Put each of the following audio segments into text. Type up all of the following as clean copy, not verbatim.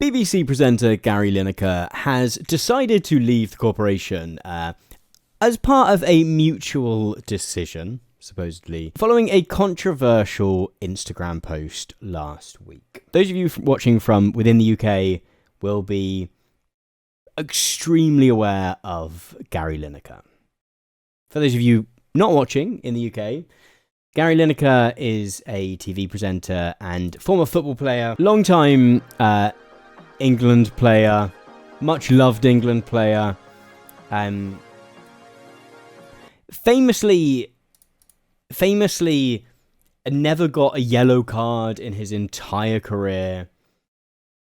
BBC presenter Gary Lineker has decided to leave the corporation as part of a mutual decision, supposedly, following a controversial Instagram post last week. Those of you watching from within the UK will be extremely aware of Gary Lineker. For those of you not watching in the UK, Gary Lineker is a TV presenter and former football player, long-time England player, much loved England player, famously never got a yellow card in his entire career,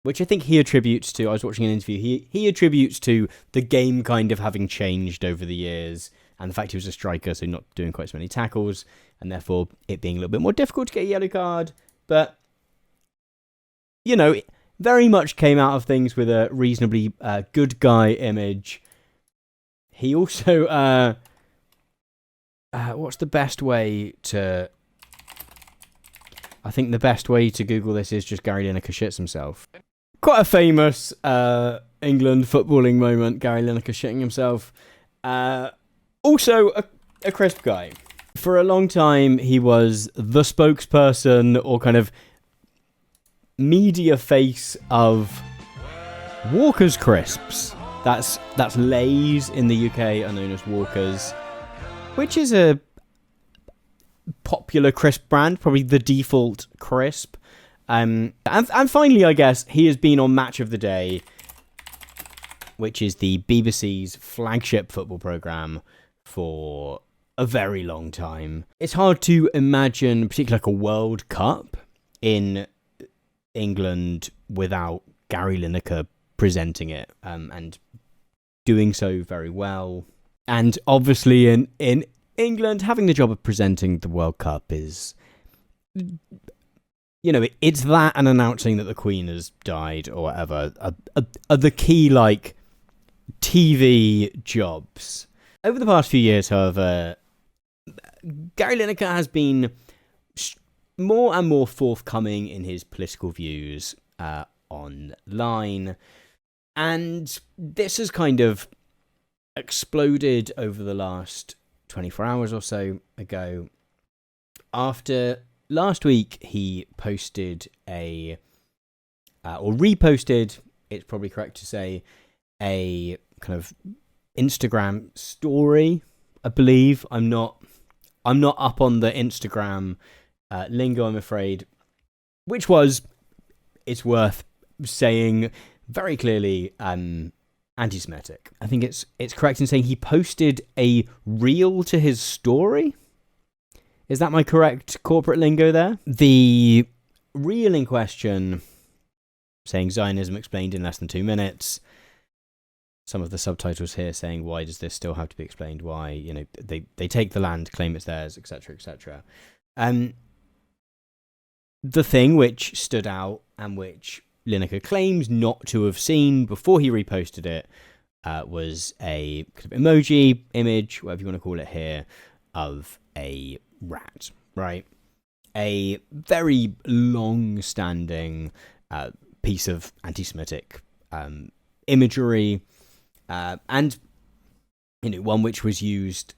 which I think he attributes to, I was watching an interview, he attributes to the game kind of having changed over the years, and the fact he was a striker, so not doing quite so many tackles, and therefore it being a little bit more difficult to get a yellow card. But, you know, it very much came out of things with a reasonably good guy image. He also, what's the best way to... I think the best way to Google this is just Gary Lineker shits himself. Quite a famous England footballing moment, Gary Lineker shitting himself. Also, a crisp guy. For a long time, he was the spokesperson or kind of media face of Walker's Crisps. That's Lay's in the UK are known as Walker's, which is a popular crisp brand, probably the default crisp. And finally, I guess, he has been on Match of the Day, which is the BBC's flagship football programme for a very long time. It's hard to imagine, particularly like a World Cup in England without Gary Lineker presenting it and doing so very well. And obviously in England, having the job of presenting the World Cup is, you know, it's that and announcing that the Queen has died or whatever are the key, like, TV jobs. Over the past few years, however, Gary Lineker has been more and more forthcoming in his political views online. And this has kind of exploded over the last 24 hours or so ago. After last week, he posted or reposted, it's probably correct to say, a kind of Instagram story, I believe. I'm not up on the Instagram lingo, I'm afraid, which was, it's worth saying very clearly, anti-Semitic. I think it's correct in saying he posted a reel to his story. Is that my correct corporate lingo there? The reel in question, saying Zionism explained in less than 2 minutes. Some of the subtitles here saying, why does this still have to be explained? Why, you know, they take the land, claim it's theirs, etc., etc. The thing which stood out and which Lineker claims not to have seen before he reposted it was a kind of emoji image, whatever you want to call it here, of a rat, right? A very long-standing piece of anti-Semitic imagery, and, you know, one which was used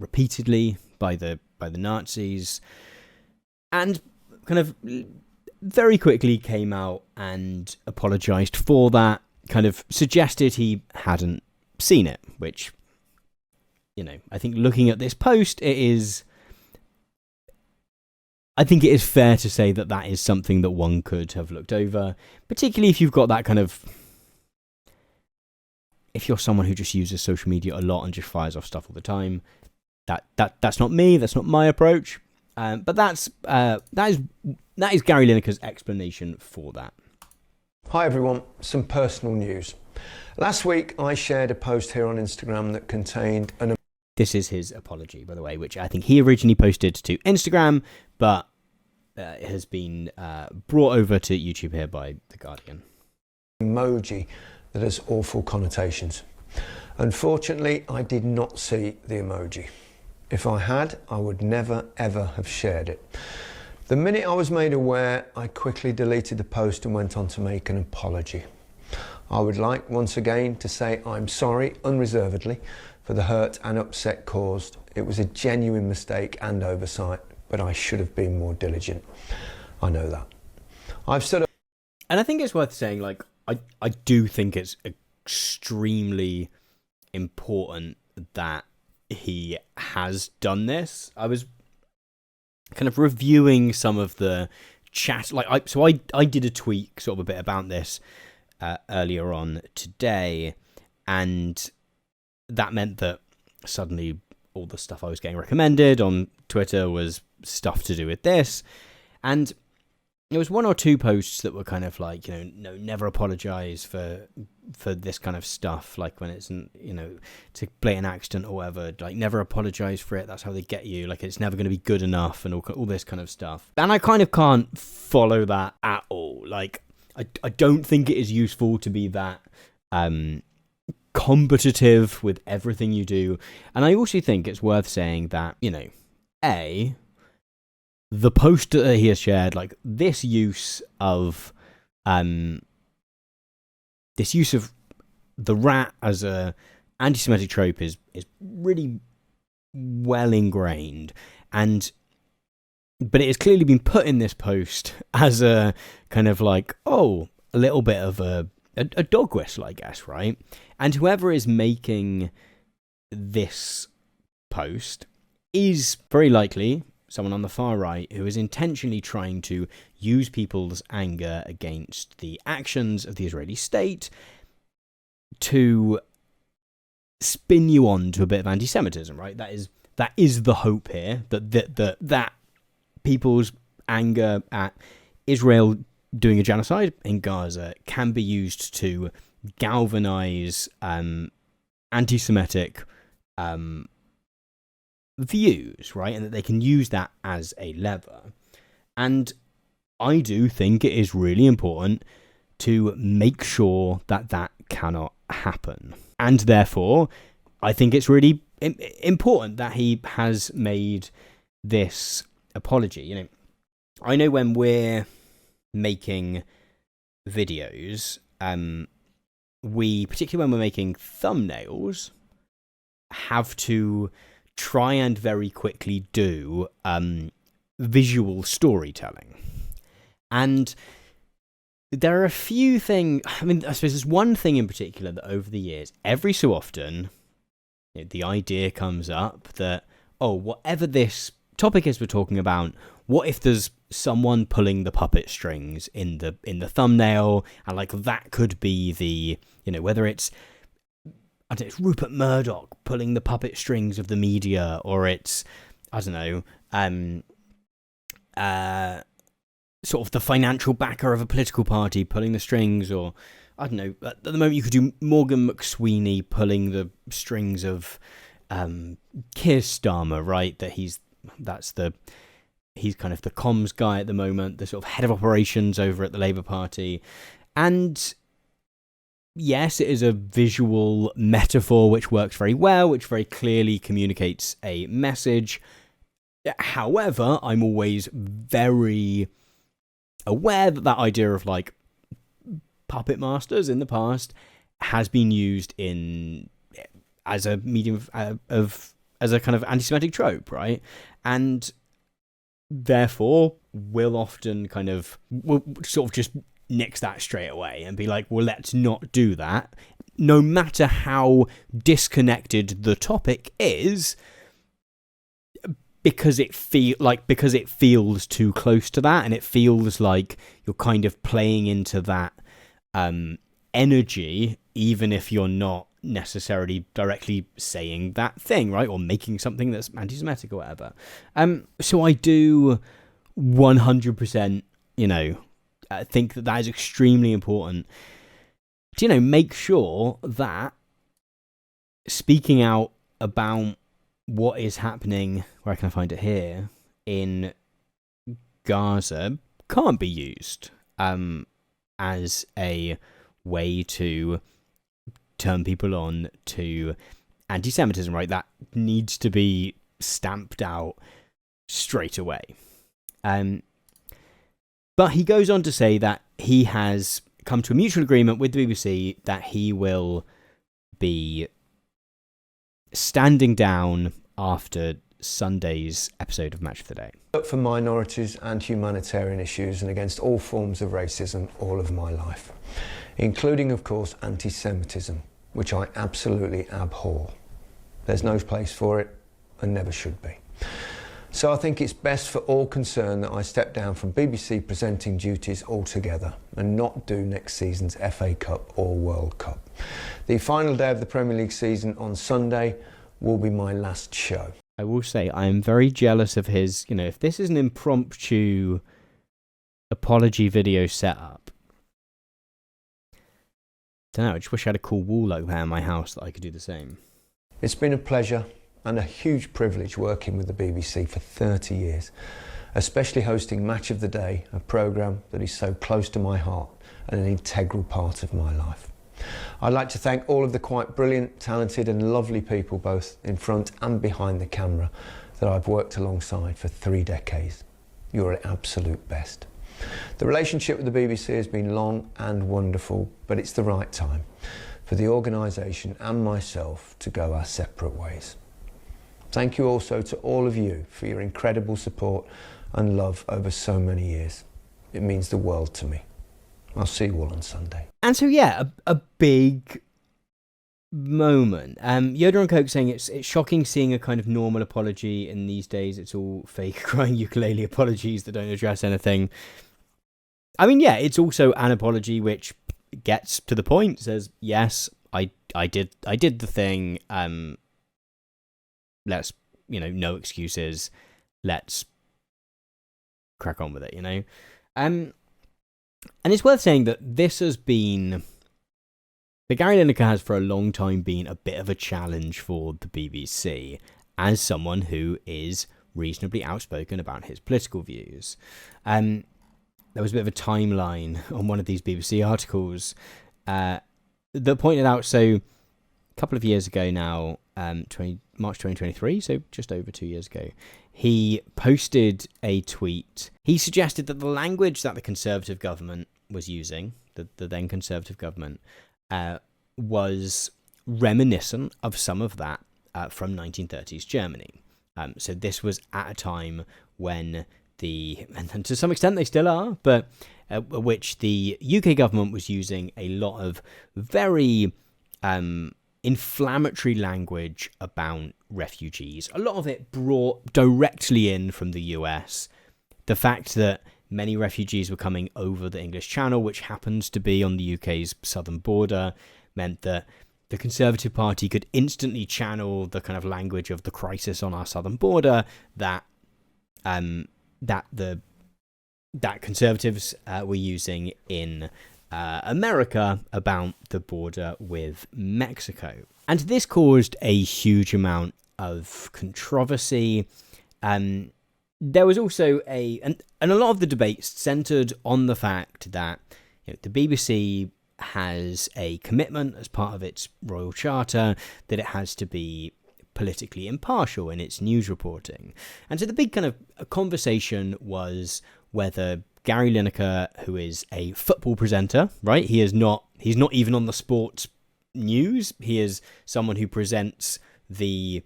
repeatedly by the Nazis, and kind of very quickly came out and apologized for that, kind of suggested he hadn't seen it, which, you know, I think looking at this post, I think it is fair to say that that is something that one could have looked over, particularly if you've got that kind of, if you're someone who just uses social media a lot and just fires off stuff all the time. That's not me, that's not my approach. But that is Gary Lineker's explanation for that. Hi everyone, some personal news. Last week I shared a post here on Instagram that contained an... This is his apology, by the way, which I think he originally posted to Instagram, but it has been brought over to YouTube here by The Guardian. Emoji that has awful connotations. Unfortunately, I did not see the emoji. If I had, I would never ever have shared it. The minute I was made aware, I quickly deleted the post and went on to make an apology. I would like once again to say I'm sorry unreservedly for the hurt and upset caused. It was a genuine mistake and oversight, but I should have been more diligent. I know that. I've stood up. And I think it's worth saying, like, I do think it's extremely important that he has done this. I was kind of reviewing some of the chat, I did a tweet sort of a bit about this earlier on today, and that meant that suddenly all the stuff I was getting recommended on Twitter was stuff to do with this, and there was one or two posts that were kind of like, no, never apologize for this kind of stuff, like when it's, to blatant accident or whatever, like never apologize for it, that's how they get you, like it's never going to be good enough, and all this kind of stuff. And I kind of can't follow that at all. Like, I don't think it is useful to be that combative with everything you do. And I also think it's worth saying that, the post that he has shared, like this use of the rat as a anti-Semitic trope is really well ingrained, but it has clearly been put in this post as a kind of like, a little bit of a dog whistle, I guess, right? And whoever is making this post is very likely someone on the far right who is intentionally trying to use people's anger against the actions of the Israeli state to spin you on to a bit of anti-Semitism, right? That is the hope here, that people's anger at Israel doing a genocide in Gaza can be used to galvanize anti-Semitic views, right? And that they can use that as a lever. And I do think it is really important to make sure that that cannot happen. And therefore, I think it's really important that he has made this apology. I know when we're making videos, we, particularly when we're making thumbnails, have to try and very quickly do visual storytelling. And there are a few things, I suppose there's one thing in particular that over the years, every so often, the idea comes up that, whatever this topic is we're talking about, what if there's someone pulling the puppet strings in the thumbnail, and like that could be the, whether it's Rupert Murdoch pulling the puppet strings of the media, or it's, sort of the financial backer of a political party pulling the strings, or at the moment you could do Morgan McSweeney pulling the strings of Keir Starmer, right? He's kind of the comms guy at the moment, the sort of head of operations over at the Labour Party. And yes, it is a visual metaphor which works very well, which very clearly communicates a message. However, I'm always very aware that idea of like puppet masters in the past has been used as a medium as a kind of anti-Semitic trope, right? And therefore will often will sort of just nix that straight away and be like, well, let's not do that, no matter how disconnected the topic is, because it feels too close to that, and it feels like you're kind of playing into that energy, even if you're not necessarily directly saying that thing, right, or making something that's anti-Semitic or whatever. So I do 100%, think that is extremely important to, make sure that speaking out about what is happening, where can I find it here, in Gaza can't be used as a way to turn people on to anti-Semitism, right? That needs to be stamped out straight away. But he goes on to say that he has come to a mutual agreement with the BBC that he will be standing down after Sunday's episode of Match of the Day. Up for minorities and humanitarian issues and against all forms of racism all of my life, including, of course, anti-Semitism, which I absolutely abhor. There's no place for it and never should be. So I think it's best for all concerned that I step down from BBC presenting duties altogether and not do next season's FA Cup or World Cup. The final day of the Premier League season on Sunday will be my last show. I will say I am very jealous of his, if this is an impromptu apology video setup, I don't know, I just wish I had a cool wall like that in my house that I could do the same. It's been a pleasure and a huge privilege working with the BBC for 30 years, especially hosting Match of the Day, a programme that is so close to my heart and an integral part of my life. I'd like to thank all of the quite brilliant, talented and lovely people, both in front and behind the camera, that I've worked alongside for 3 decades. You're an absolute best. The relationship with the BBC has been long and wonderful, but it's the right time for the organisation and myself to go our separate ways. Thank you also to all of you for your incredible support and love over so many years. It means the world to me. I'll see you all on Sunday. And so, yeah, a big moment. Yoda and Coke saying it's shocking seeing a kind of normal apology in these days. It's all fake crying ukulele apologies that don't address anything. I mean, yeah, it's also an apology which gets to the point, says, yes, I did the thing. Let's, no excuses. Let's crack on with it, And it's worth saying that this has been... The Gary Lineker has for a long time been a bit of a challenge for the BBC as someone who is reasonably outspoken about his political views. There was a bit of a timeline on one of these BBC articles that pointed out, so a couple of years ago now, March 2023, so just over 2 years ago, he posted a tweet. He suggested that the language that the Conservative government was using, the then Conservative government, was reminiscent of some of that from 1930s Germany. So this was at a time when and to some extent they still are, but which the UK government was using a lot of very inflammatory language about refugees. A lot of it brought directly in from the US. The fact that many refugees were coming over the English Channel, which happens to be on the UK's southern border, meant that the Conservative Party could instantly channel the kind of language of the crisis on our southern border that Conservatives were using in America about the border with Mexico. And this caused a huge amount of controversy. There was also and a lot of the debates centered on the fact that the BBC has a commitment as part of its royal charter that it has to be politically impartial in its news reporting. And so the big kind of conversation was whether Gary Lineker, who is a football presenter, right? He's not even on the sports news. He is someone who presents the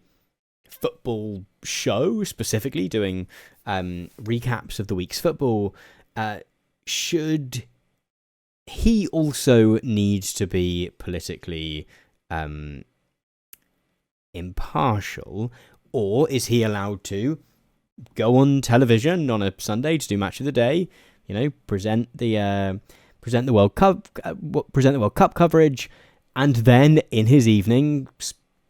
football show, specifically doing recaps of the week's football. Should he also need to be politically impartial, or is he allowed to go on television on a Sunday to do Match of the Day, present the World Cup coverage, and then in his evening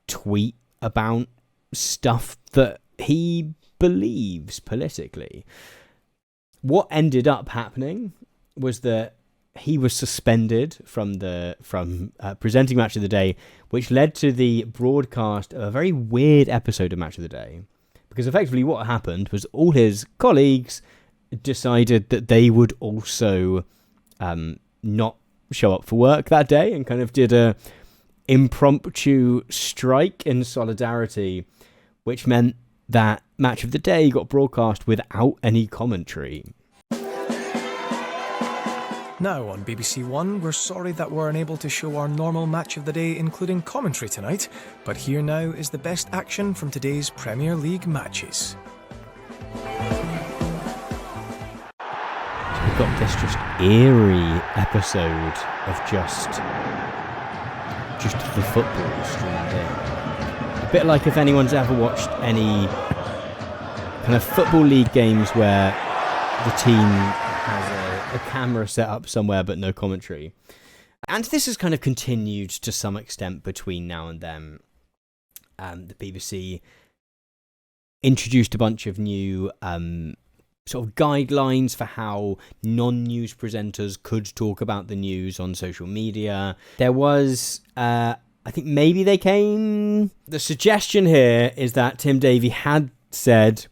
tweet about stuff that he believes politically? What ended up happening was that he was suspended from presenting Match of the Day, which led to the broadcast of a very weird episode of Match of the Day. Because effectively what happened was all his colleagues decided that they would also not show up for work that day, and kind of did a impromptu strike in solidarity, which meant that Match of the Day got broadcast without any commentary. Now on BBC One, we're sorry that we're unable to show our normal match of the day, including commentary tonight, but here now is the best action from today's Premier League matches. We've got this just eerie episode of just the football streamed in. A bit like if anyone's ever watched any kind of football league games where the team has a camera set up somewhere but no commentary. And this has kind of continued to some extent between now and then. The BBC introduced a bunch of new sort of guidelines for how non-news presenters could talk about the news on social media. There was, I think maybe they came... The suggestion here is that Tim Davie had said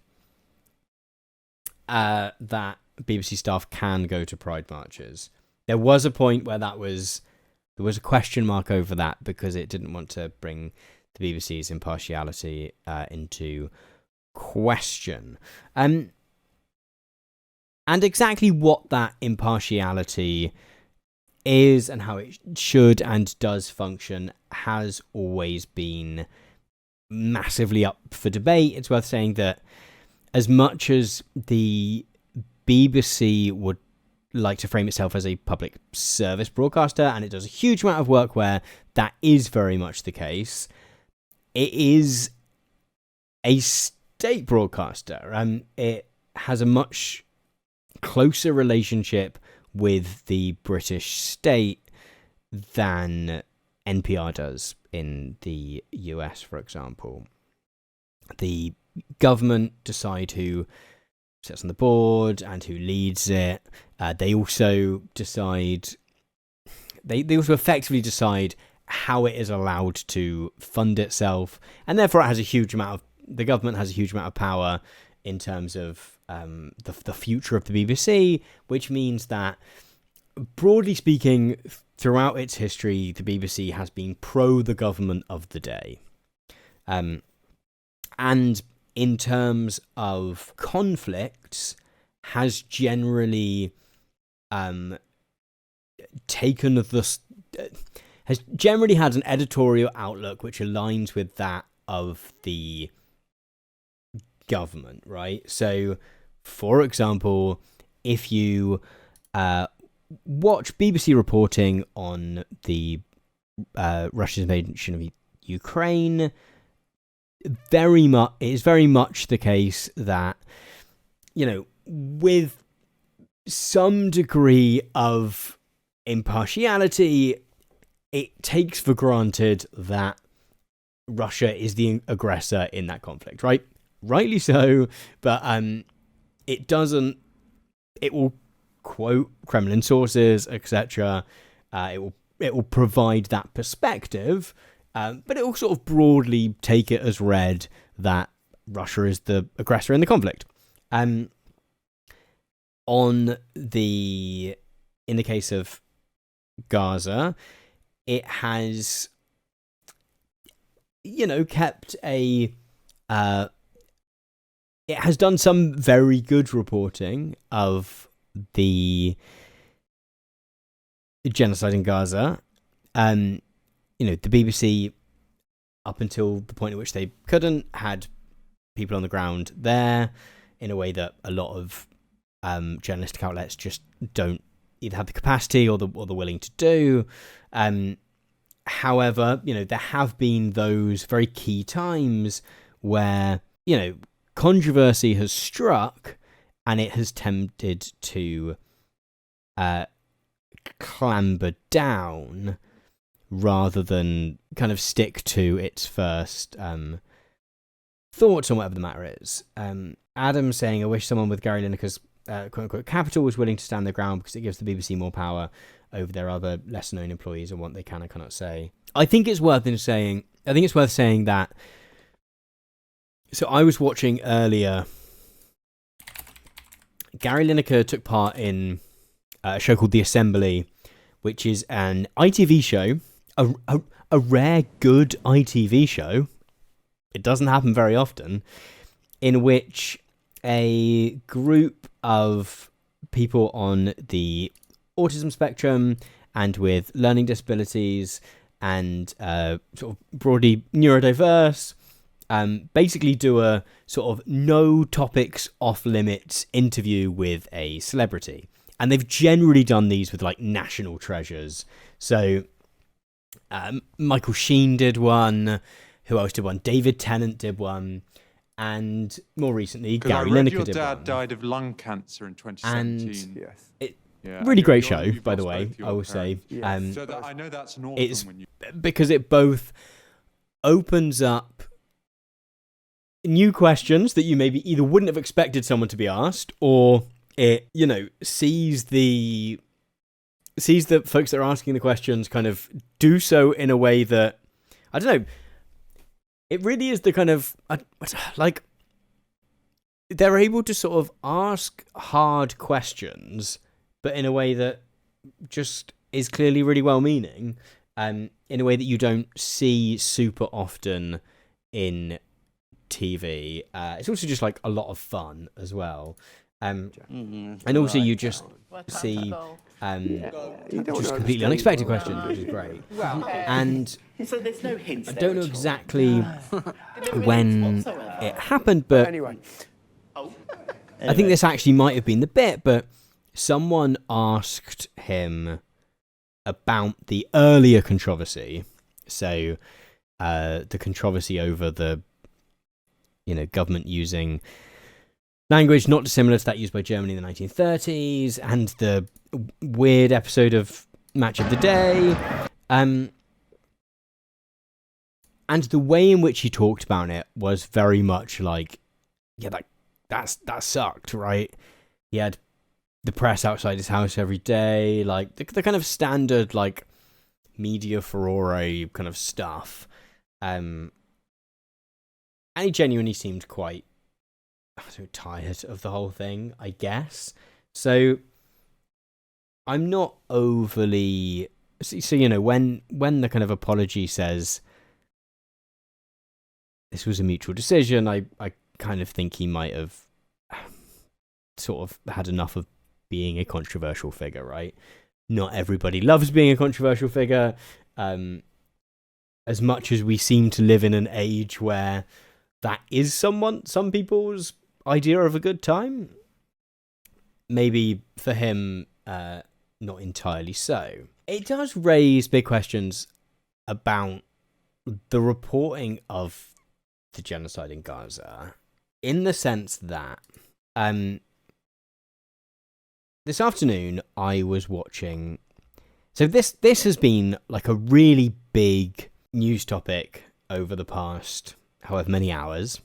that BBC staff can go to Pride marches. There was a point where there was a question mark over that because it didn't want to bring the BBC's impartiality into question. And exactly what that impartiality is and how it should and does function has always been massively up for debate. It's worth saying that as much as the BBC would like to frame itself as a public service broadcaster, and it does a huge amount of work where that is very much the case, it is a state broadcaster. It has a much closer relationship with the British state than NPR does in the US, for example. The government decide who sits on the board and who leads it. They also decide... They also effectively decide how it is allowed to fund itself, and therefore it has a huge amount of... The government has a huge amount of power in terms of the future of the BBC, which means that, broadly speaking, throughout its history, the BBC has been pro the government of the day. And in terms of conflicts, has generally has generally had an editorial outlook which aligns with that of the government, right? So, for example, if you watch BBC reporting on the Russia's invasion of Ukraine, it is very much the case that, you know, with some degree of impartiality, it takes for granted that Russia is the aggressor in that conflict, right? Rightly so, but it doesn't. It will quote Kremlin sources, etc. It will provide that perspective, but it will sort of broadly take it as read that Russia is the aggressor in the conflict. In the case of Gaza, it has, kept a. It has done some very good reporting of the genocide in Gaza. The BBC, up until the point at which they couldn't, had people on the ground there in a way that a lot of journalistic outlets just don't either have the capacity or the willing to do. However, there have been those very key times where, controversy has struck and it has tempted to clamber down rather than kind of stick to its first thoughts on whatever the matter is. Adam saying, I wish someone with Gary Lineker's quote-unquote capital was willing to stand their ground because it gives the BBC more power over their other lesser-known employees and what they can and cannot say. I think it's worth saying that. So I was watching earlier. Gary Lineker took part in a show called The Assembly, which is an ITV show, a rare good ITV show. It doesn't happen very often, in which a group of people on the autism spectrum and with learning disabilities and sort of broadly neurodiverse, basically do a sort of no topics off limits interview with a celebrity. And they've generally done these with like national treasures. So Michael Sheen did one. Who else did one? David Tennant did one. And more recently, Gary Lineker did one. Your dad died of lung cancer in 2017. Yes. Really great show, by the way, I will say. Yes. So I know that's an It's when you... because it both opens up new questions that you maybe either wouldn't have expected someone to be asked, or it, sees the folks that are asking the questions kind of do so in a way that, I don't know, it really is the kind of, like, they're able to sort of ask hard questions, but in a way that just is clearly really well-meaning, in a way that you don't see super often in TV. It's also just like a lot of fun as well. And also you just see just completely unexpected questions, which is great. And so there's no hints. I don't know exactly when it happened, but Anyway. I think this actually might have been the bit, but someone asked him about the earlier controversy. So the controversy over the government using language not dissimilar to that used by Germany in the 1930s, and the weird episode of Match of the Day, and the way in which he talked about it was very much like, that sucked, right? He had the press outside his house every day, like the kind of standard like media furore kind of stuff, and he genuinely seemed quite tired of the whole thing, I guess. So I'm not overly... So when the kind of apology says this was a mutual decision, I kind of think he might have sort of had enough of being a controversial figure, right? Not everybody loves being a controversial figure. As much as we seem to live in an age where that is some people's idea of a good time, maybe for him, not entirely so. It does raise big questions about the reporting of the genocide in Gaza, in the sense that this afternoon I was watching... So this has been like a really big news topic over the past however many hours.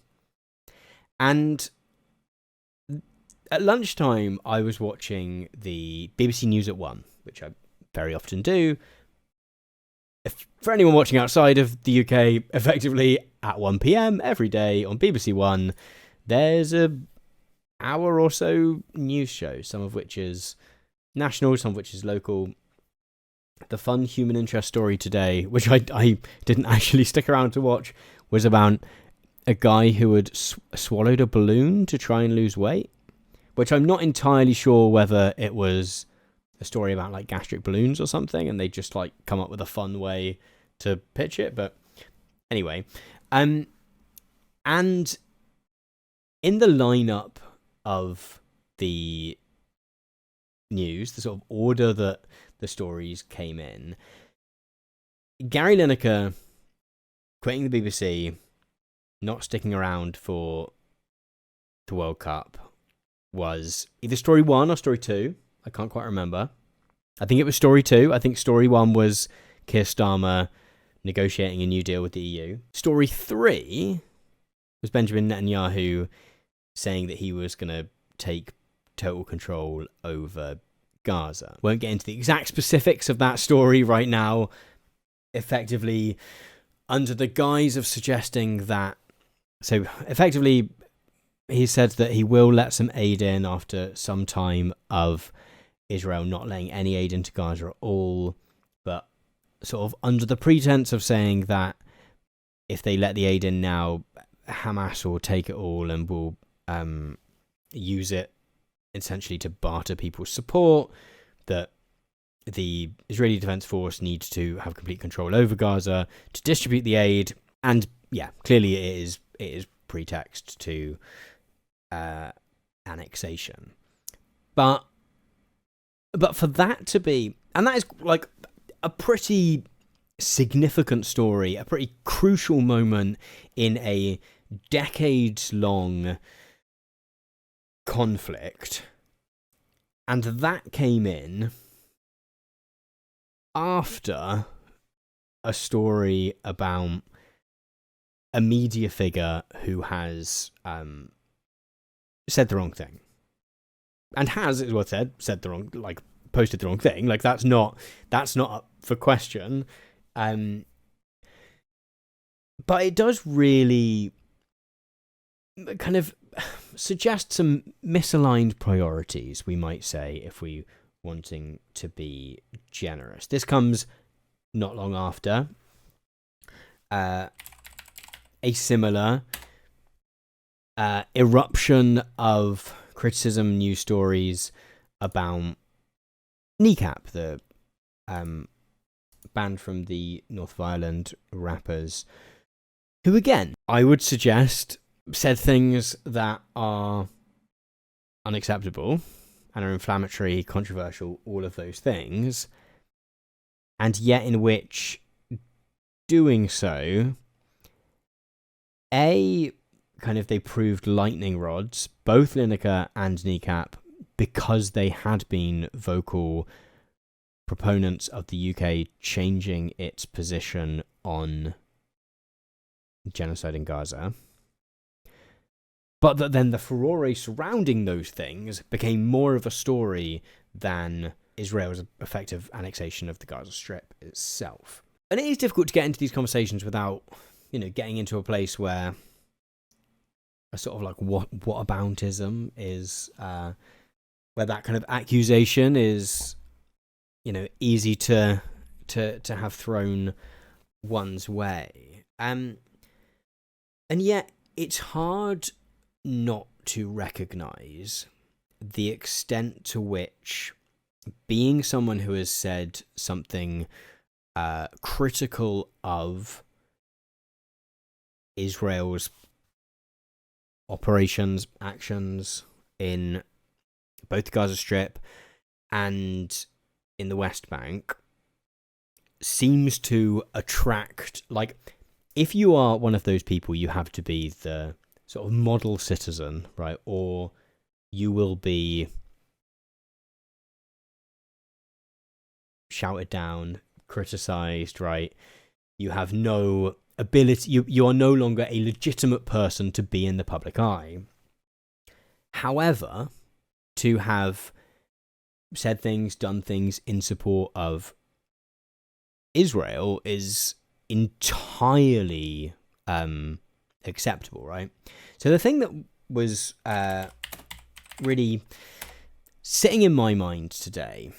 And at lunchtime, I was watching the BBC News at 1, which I very often do. For anyone watching outside of the UK, effectively at 1 p.m. every day on BBC One, there's an hour or so news show, some of which is national, some of which is local. The fun human interest story today, which I didn't actually stick around to watch, was about a guy who had swallowed a balloon to try and lose weight, which I'm not entirely sure whether it was a story about like gastric balloons or something, and they just like come up with a fun way to pitch it. But anyway, and in the lineup of the news, the sort of order that the stories came in, Gary Lineker quitting the BBC, not sticking around for the World Cup, was either story 1 or story 2. I can't quite remember. I think it was story 2. I think story 1 was Keir Starmer negotiating a new deal with the EU. Story 3 was Benjamin Netanyahu saying that he was going to take total control over Gaza. Won't get into the exact specifics of that story right now. Effectively, under the guise of suggesting that... So, effectively, he said that he will let some aid in after some time of Israel not letting any aid into Gaza at all, but sort of under the pretense of saying that if they let the aid in now, Hamas will take it all and will use it essentially to barter people's support, that the Israeli Defense Force needs to have complete control over Gaza to distribute the aid, and yeah, clearly it is pretext to annexation. But for that to be, and that is like a pretty significant story, a pretty crucial moment in a decades-long conflict, and that came in after a story about a media figure who has said the wrong thing, and has, is what said the wrong, like posted the wrong thing. Like that's not up for question. But it does really kind of suggest some misaligned priorities, we might say, if we wanting to be generous. This comes not long after a similar eruption of criticism news stories about Kneecap, the band from the North of Ireland rappers, who again, I would suggest, said things that are unacceptable and are inflammatory, controversial, all of those things, and yet in which doing so, they proved lightning rods, both Lineker and Kneecap, because they had been vocal proponents of the UK changing its position on genocide in Gaza. But that then the furore surrounding those things became more of a story than Israel's effective annexation of the Gaza Strip itself. And it is difficult to get into these conversations without, getting into a place where a sort of like whataboutism is, where that kind of accusation is, easy to have thrown one's way. And yet it's hard not to recognise the extent to which being someone who has said something critical of Israel's operations, actions in both the Gaza Strip and in the West Bank seems to attract, like, if you are one of those people, you have to be the sort of model citizen, right? Or you will be shouted down, criticized, right? You have no ability, you are no longer a legitimate person to be in the public eye. However, to have said things, done things in support of Israel is entirely acceptable, right? So the thing that was really sitting in my mind today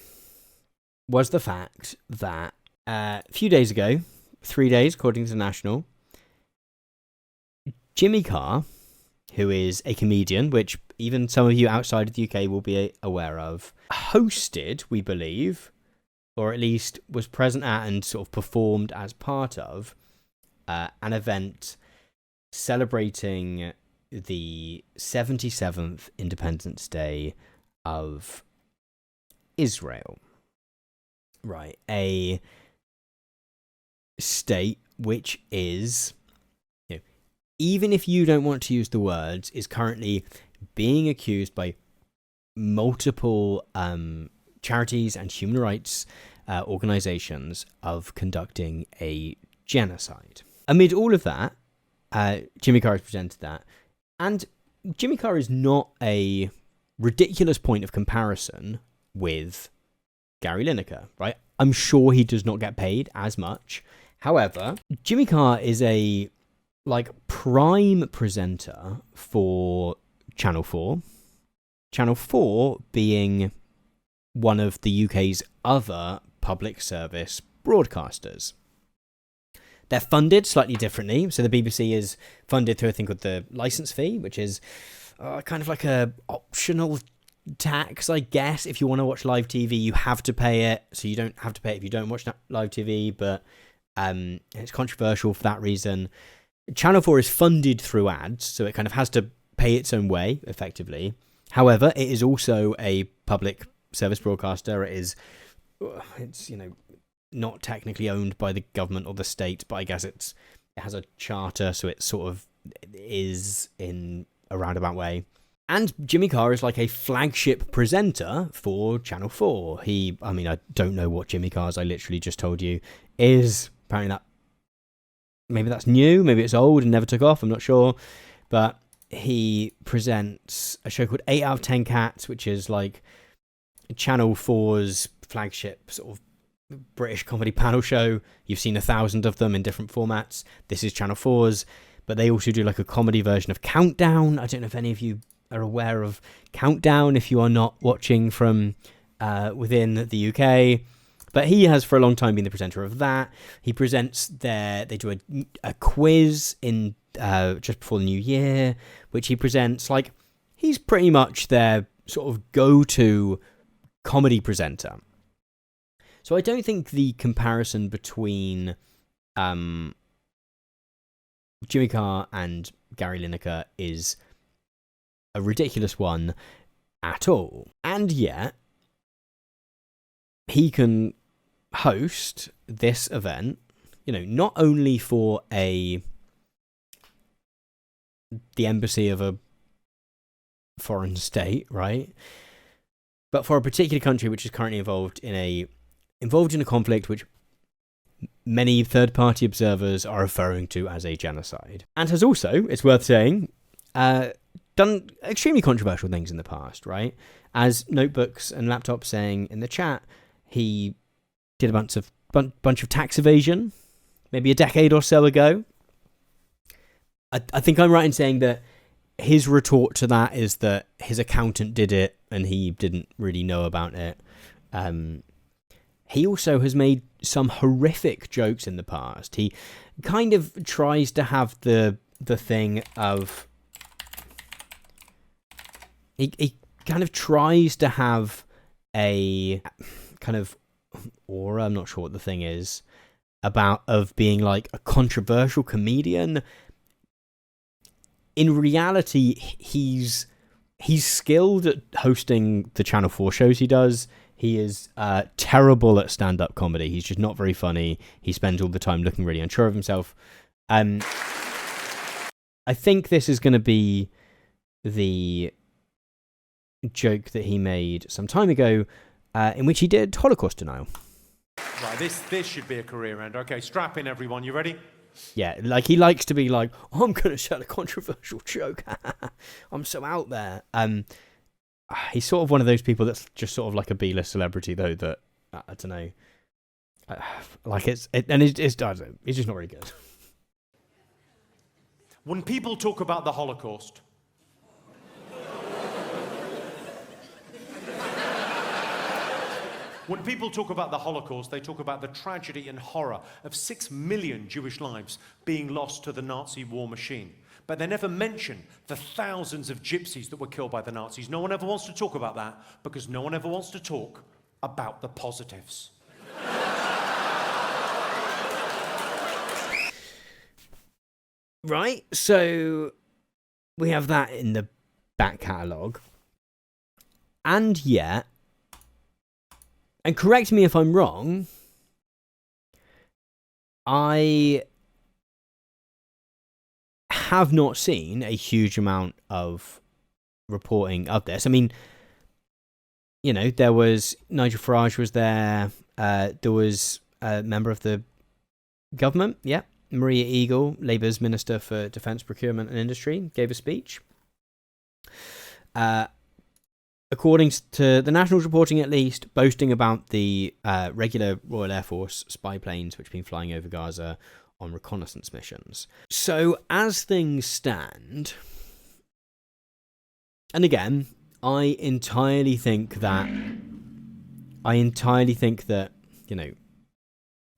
was the fact that a few days ago, 3 days according to National, Jimmy Carr, who is a comedian, which even some of you outside of the UK will be aware of, hosted, we believe, or at least was present at and sort of performed as part of an event celebrating the 77th Independence Day of Israel. Right, a state which is, even if you don't want to use the words, is currently being accused by multiple charities and human rights organizations of conducting a genocide. Amid all of that, Jimmy Carr has presented that, and Jimmy Carr is not a ridiculous point of comparison with Gary Lineker, right? I'm sure he does not get paid as much. However, Jimmy Carr is a prime presenter for Channel 4. Channel 4 being one of the UK's other public service broadcasters. They're funded slightly differently. So the BBC is funded through a thing called the licence fee, which is kind of like a optional tax, I guess. If you want to watch live TV, you have to pay it. So you don't have to pay it if you don't watch live TV, but it's controversial for that reason. Channel 4 is funded through ads, so it kind of has to pay its own way, effectively. However, it is also a public service broadcaster. It's not technically owned by the government or the state, but I guess it has a charter, so it sort of is in a roundabout way. And Jimmy Carr is like a flagship presenter for Channel 4. I don't know what Jimmy Carr's, I literally just told you, is. Apparently maybe that's new, maybe it's old and never took off, I'm not sure. But he presents a show called 8 out of 10 Cats, which is like Channel 4's flagship sort of British comedy panel show. You've seen 1,000 of them in different formats. This is Channel 4's, but they also do like a comedy version of Countdown. I don't know if any of you are aware of Countdown if you are not watching from within the UK. But he has for a long time been the presenter of that. He presents they do a quiz in just before the new year, which he presents. Like, he's pretty much their sort of go-to comedy presenter. So I don't think the comparison between Jimmy Carr and Gary Lineker is a ridiculous one at all. And yet, he can host this event, not only for the embassy of a foreign state, right? But for a particular country which is currently involved in a conflict which many third-party observers are referring to as a genocide. And has also, it's worth saying, done extremely controversial things in the past, right? As Notebooks and Laptops saying in the chat, he did a bunch of tax evasion, maybe a decade or so ago. I think I'm right in saying that his retort to that is that his accountant did it and he didn't really know about it. He also has made some horrific jokes in the past. He kind of tries to have the thing of... He kind of tries to have a kind of aura, I'm not sure what the thing is, of being like a controversial comedian. In reality, he's skilled at hosting the Channel 4 shows he does. He is terrible at stand-up comedy. He's just not very funny. He spends all the time looking really unsure of himself. I think this is going to be the joke that he made some time ago, in which he did Holocaust denial. Right, this should be a career ender. Okay, strap in, everyone. You ready? Yeah, like he likes to be like, I'm going to tell a controversial joke. I'm so out there. He's sort of one of those people that's just sort of like a B-list celebrity, though, that, I don't know. It's just not very good. When people talk about the Holocaust, they talk about the tragedy and horror of 6 million Jewish lives being lost to the Nazi war machine. But they never mention the thousands of gypsies that were killed by the Nazis. No one ever wants to talk about that because no one ever wants to talk about the positives. Right, so we have that in the back catalogue. And yet, and correct me if I'm wrong, I have not seen a huge amount of reporting of this. I mean, there was Nigel Farage was there. There was a member of the government, Maria Eagle, Labour's Minister for Defence, Procurement and Industry, gave a speech. According to the National's reporting at least, boasting about the regular Royal Air Force spy planes which have been flying over Gaza on reconnaissance missions. So as things stand, and again, I entirely think that,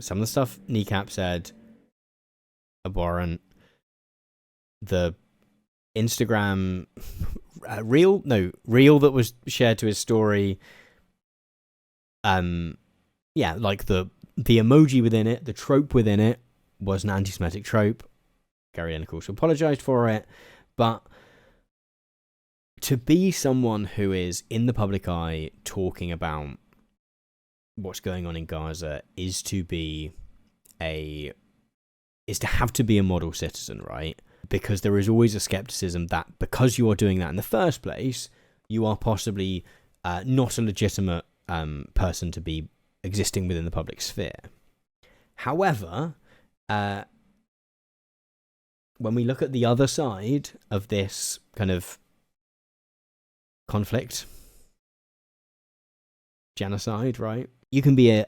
some of the stuff Kneecap said, abhorrent. The Instagram reel that was shared to his story. Yeah, like the emoji within it, the trope within it was an anti-Semitic trope. Gary Lineker also apologized for it, but to be someone who is in the public eye talking about what's going on in Gaza is to have to be a model citizen, right? Because there is always a skepticism that because you are doing that in the first place, you are possibly not a legitimate person to be existing within the public sphere. However, when we look at the other side of this kind of conflict, genocide, right? You can be a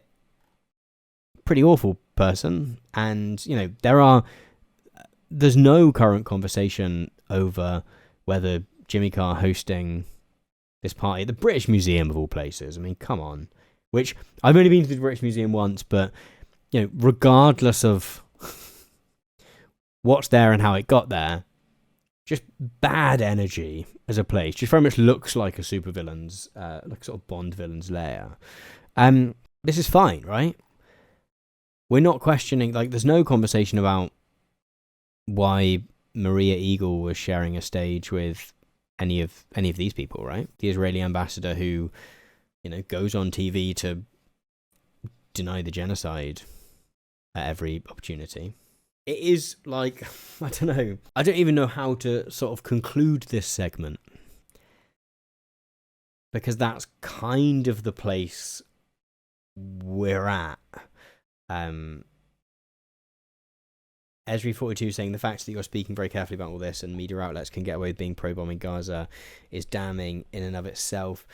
pretty awful person, and there's no current conversation over whether Jimmy Carr hosting this party at the British Museum of all places. I mean, come on. Which I've only been to the British Museum once, but regardless of what's there and how it got there, just bad energy as a place. Just very much looks like a supervillain's, like sort of Bond villain's lair. This is fine, right? We're not questioning, like, there's no conversation about why Maria Eagle was sharing a stage with any of these people, right? The Israeli ambassador who, goes on TV to deny the genocide at every opportunity. It is like, I don't know. I don't even know how to sort of conclude this segment, because that's kind of the place we're at. Esri42 saying the fact that you're speaking very carefully about all this and media outlets can get away with being pro-bombing Gaza is damning in and of itself.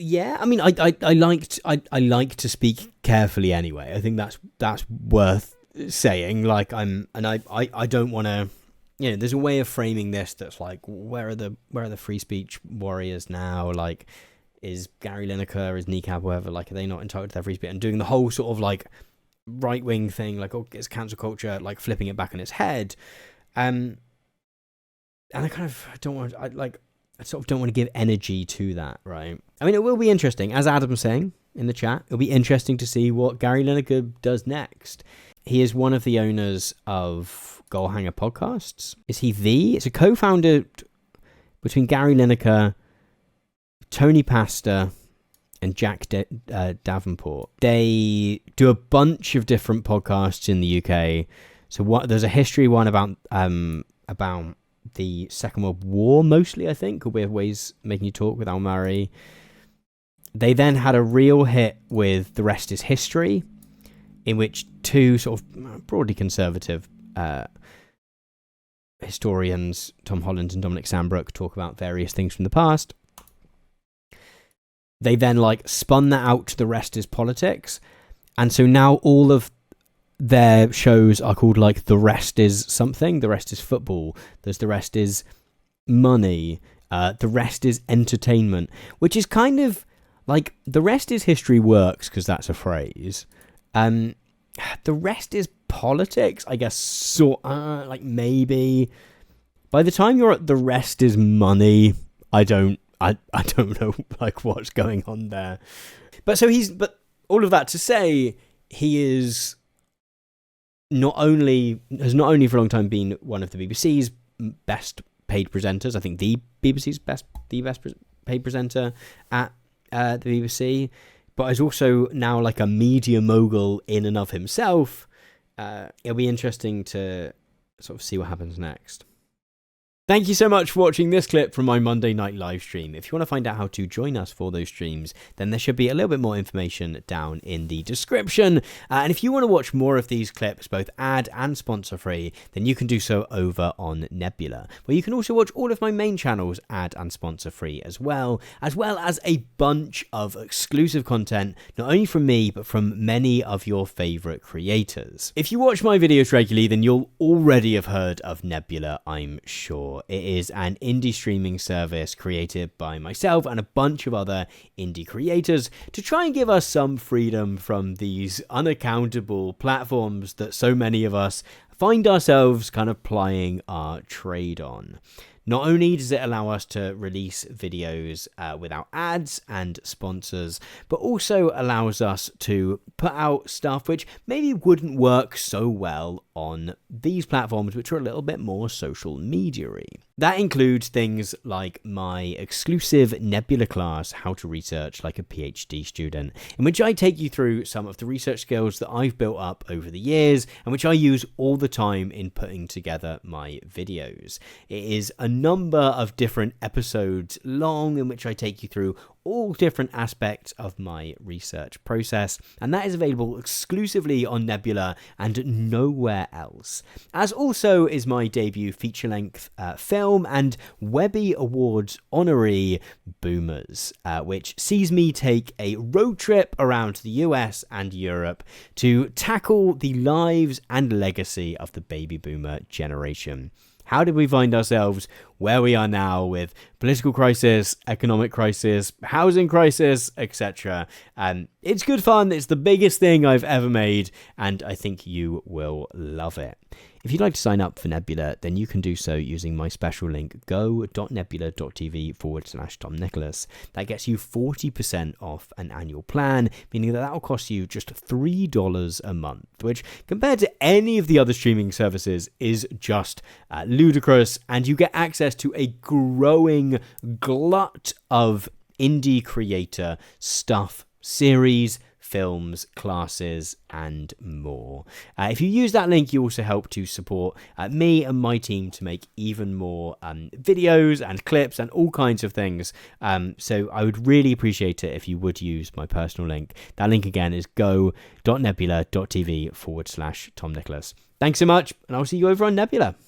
Yeah, I mean, I like to speak carefully anyway. I think that's worth saying. Like, I don't want to. There's a way of framing this that's like, where are the free speech warriors now? Like, is Gary Lineker, is Kneecap, whatever? Like, are they not entitled to their free speech? And doing the whole sort of like right wing thing, like, oh, it's cancel culture, like flipping it back on its head. And I kind of don't want. I sort of don't want to give energy to that, right? I mean, it will be interesting. As Adam's saying in the chat, it'll be interesting to see what Gary Lineker does next. He is one of the owners of Goalhanger Podcasts. Is he It's a co-founder between Gary Lineker, Tony Pastor, and Jack Davenport. They do a bunch of different podcasts in the UK. So there's a history one about the Second World War, mostly, I think, called Weird Ways Making You Talk with Al Murray. They then had a real hit with The Rest is History, in which two sort of broadly conservative historians, Tom Holland and Dominic Sandbrook, talk about various things from the past. They then spun that out to The Rest is Politics, and so now all of their shows are called The Rest is something. The Rest is football. There's The Rest is money. The Rest is entertainment, which is kind of The Rest is history works because that's a phrase. The Rest is politics, I guess. Maybe. By the time you're at The Rest is money, I don't know what's going on there. But all of that to say, he is has not only for a long time been one of the BBC's best paid presenters, I think the BBC's best paid presenter at the BBC, but is also now a media mogul in and of himself. It'll be interesting to sort of see what happens next. Thank you so much for watching this clip from my Monday night live stream. If you want to find out how to join us for those streams, then there should be a little bit more information down in the description. And if you want to watch more of these clips, both ad and sponsor free, then you can do so over on Nebula, where you can also watch all of my main channels ad and sponsor free as well as a bunch of exclusive content, not only from me, but from many of your favorite creators. If you watch my videos regularly, then you'll already have heard of Nebula, I'm sure. more. It is an indie streaming service created by myself and a bunch of other indie creators to try and give us some freedom from these unaccountable platforms that so many of us find ourselves kind of plying our trade on. Not only does it allow us to release videos without ads and sponsors, but also allows us to put out stuff which maybe wouldn't work so well on these platforms, which are a little bit more social media-y. That includes things like my exclusive Nebula class, How to Research Like a PhD Student, in which I take you through some of the research skills that I've built up over the years and which I use all the time in putting together my videos. It is a number of different episodes long in which I take you through all different aspects of my research process, and that is available exclusively on Nebula and nowhere else. As also is my debut feature-length film and Webby Awards honoree Boomers, which sees me take a road trip around the US and Europe to tackle the lives and legacy of the baby boomer generation. How did we find ourselves where we are now with political crisis, economic crisis, housing crisis, etc.? It's good fun. It's the biggest thing I've ever made, and I think you will love it. If you'd like to sign up for Nebula, then you can do so using my special link, go.nebula.tv/Tom Nicholas. That gets you 40% off an annual plan, meaning that will cost you just $3 a month, which compared to any of the other streaming services is just ludicrous, and you get access to a growing glut of indie creator stuff, series, films, classes, and more. If you use that link, you also help to support me and my team to make even more videos and clips and all kinds of things. So I would really appreciate it if you would use my personal link. That link again is go.nebula.tv/Tom Nicholas. Thanks so much, and I'll see you over on Nebula.